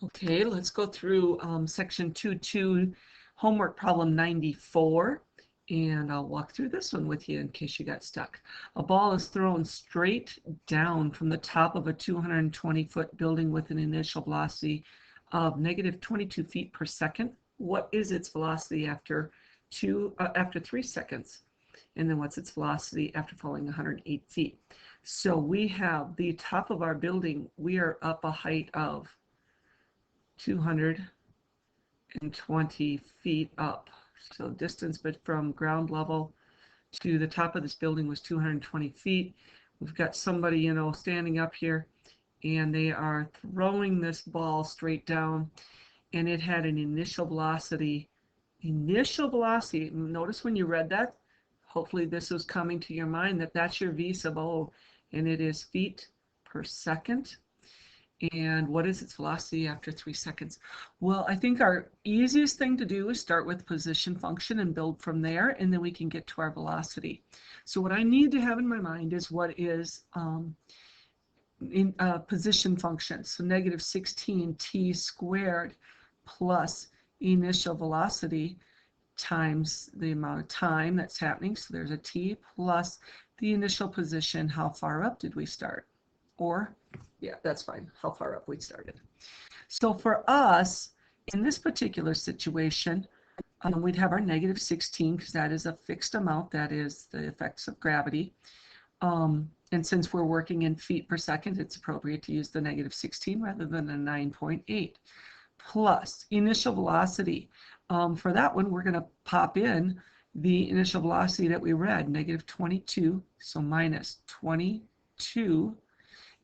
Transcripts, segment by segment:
Okay, let's go through section 2.2, homework problem 94, and I'll walk through this one with you in case you got stuck. A ball is thrown straight down from the top of a 220-foot building with an initial velocity of negative 22 feet per second. What is its velocity after 3 seconds? And then what's its velocity after falling 108 feet? So we have the top of our building, we are up a height of 220 feet up. So distance but from ground level to the top of this building was 220 feet. We've got somebody, standing up here, and they are throwing this ball straight down, and it had an initial velocity. Notice when you read that, hopefully this was coming to your mind, that's your V sub O, and it is feet per second. And what is its velocity after 3 seconds? Well, I think our easiest thing to do is start with position function and build from there, and then we can get to our velocity. So what I need to have in my mind is what is position function. So negative 16 t squared plus initial velocity times the amount of time that's happening. So there's a t plus the initial position. How far up did we start? Or, yeah, that's fine, how far up we started. So for us, in this particular situation, we'd have our negative 16 because that is a fixed amount. That is the effects of gravity. And since we're working in feet per second, it's appropriate to use the negative 16 rather than a 9.8. Plus initial velocity. For that one, we're going to pop in the initial velocity that we read, negative 22, so minus 22,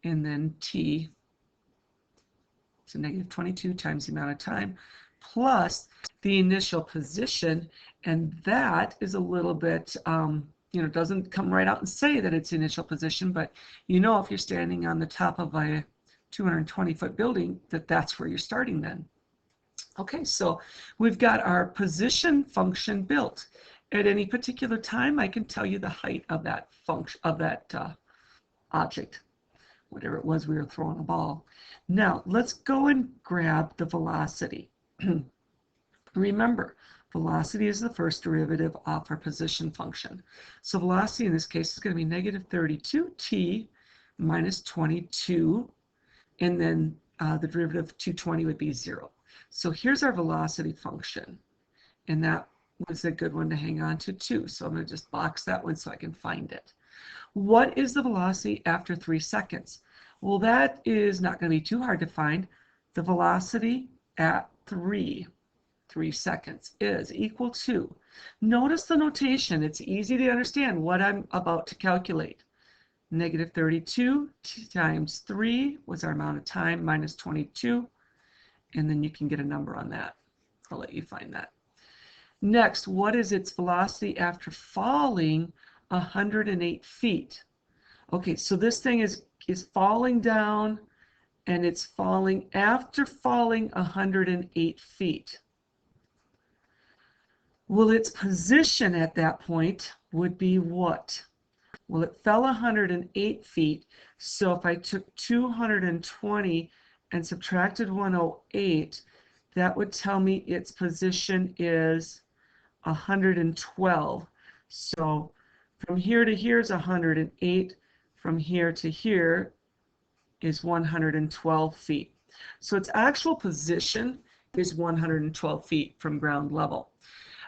and then t, so negative 22 times the amount of time, plus the initial position, and that is a little bit, doesn't come right out and say that it's initial position, but if you're standing on the top of a 220-foot building, that's where you're starting then. Okay, so we've got our position function built. At any particular time, I can tell you the height of that function, of that object, whatever it was we were throwing a ball. Now, let's go and grab the velocity. Remember, velocity is the first derivative of our position function. So velocity in this case is going to be negative 32t minus 22, and then the derivative of 220 would be 0. So here's our velocity function, and that was a good one to hang on to too. So I'm going to just box that one so I can find it. What is the velocity after 3 seconds? Well, that is not going to be too hard to find. The velocity at 3 seconds is equal to, notice the notation, it's easy to understand what I'm about to calculate. Negative 32 times 3 was our amount of time, minus 22, and then you can get a number on that. I'll let you find that. Next, what is its velocity after falling 108 feet? Okay, so this thing is falling down, and it's falling after falling 108 feet. Well, its position at that point would be what? Well, it fell 108 feet, so if I took 220 and subtracted 108, that would tell me its position is 112. So from here to here is 108. From here to here is 112 feet. So its actual position is 112 feet from ground level.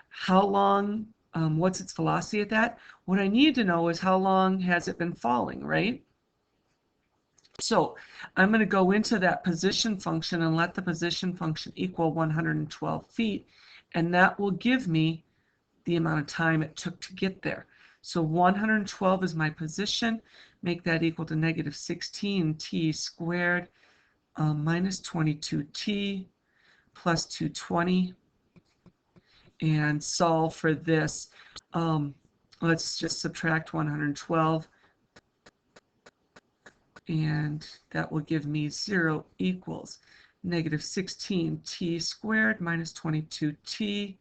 How long, what's its velocity at that? What I need to know is how long has it been falling, right? So I'm going to go into that position function and let the position function equal 112 feet, and that will give me the amount of time it took to get there. So 112 is my position. Make that equal to negative 16t squared minus 22t plus 220. And solve for this. Let's just subtract 112. And that will give me 0 equals negative 16t squared minus 22t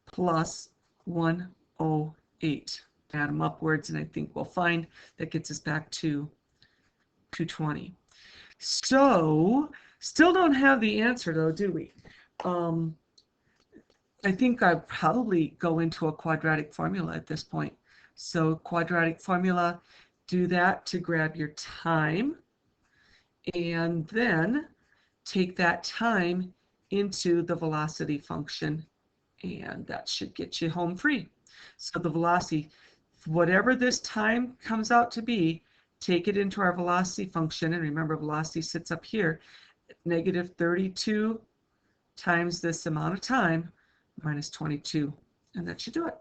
plus 108. Add them upwards, and I think we'll find that gets us back to 220. So Still don't have the answer though, do we? I think I'd probably go into a quadratic formula at this point. So quadratic formula, do that to grab your time, and then take that time into the velocity function, and that should get you home free. So the velocity, whatever this time comes out to be, take it into our velocity function, and remember velocity sits up here, negative 32 times this amount of time minus 22, and that should do it.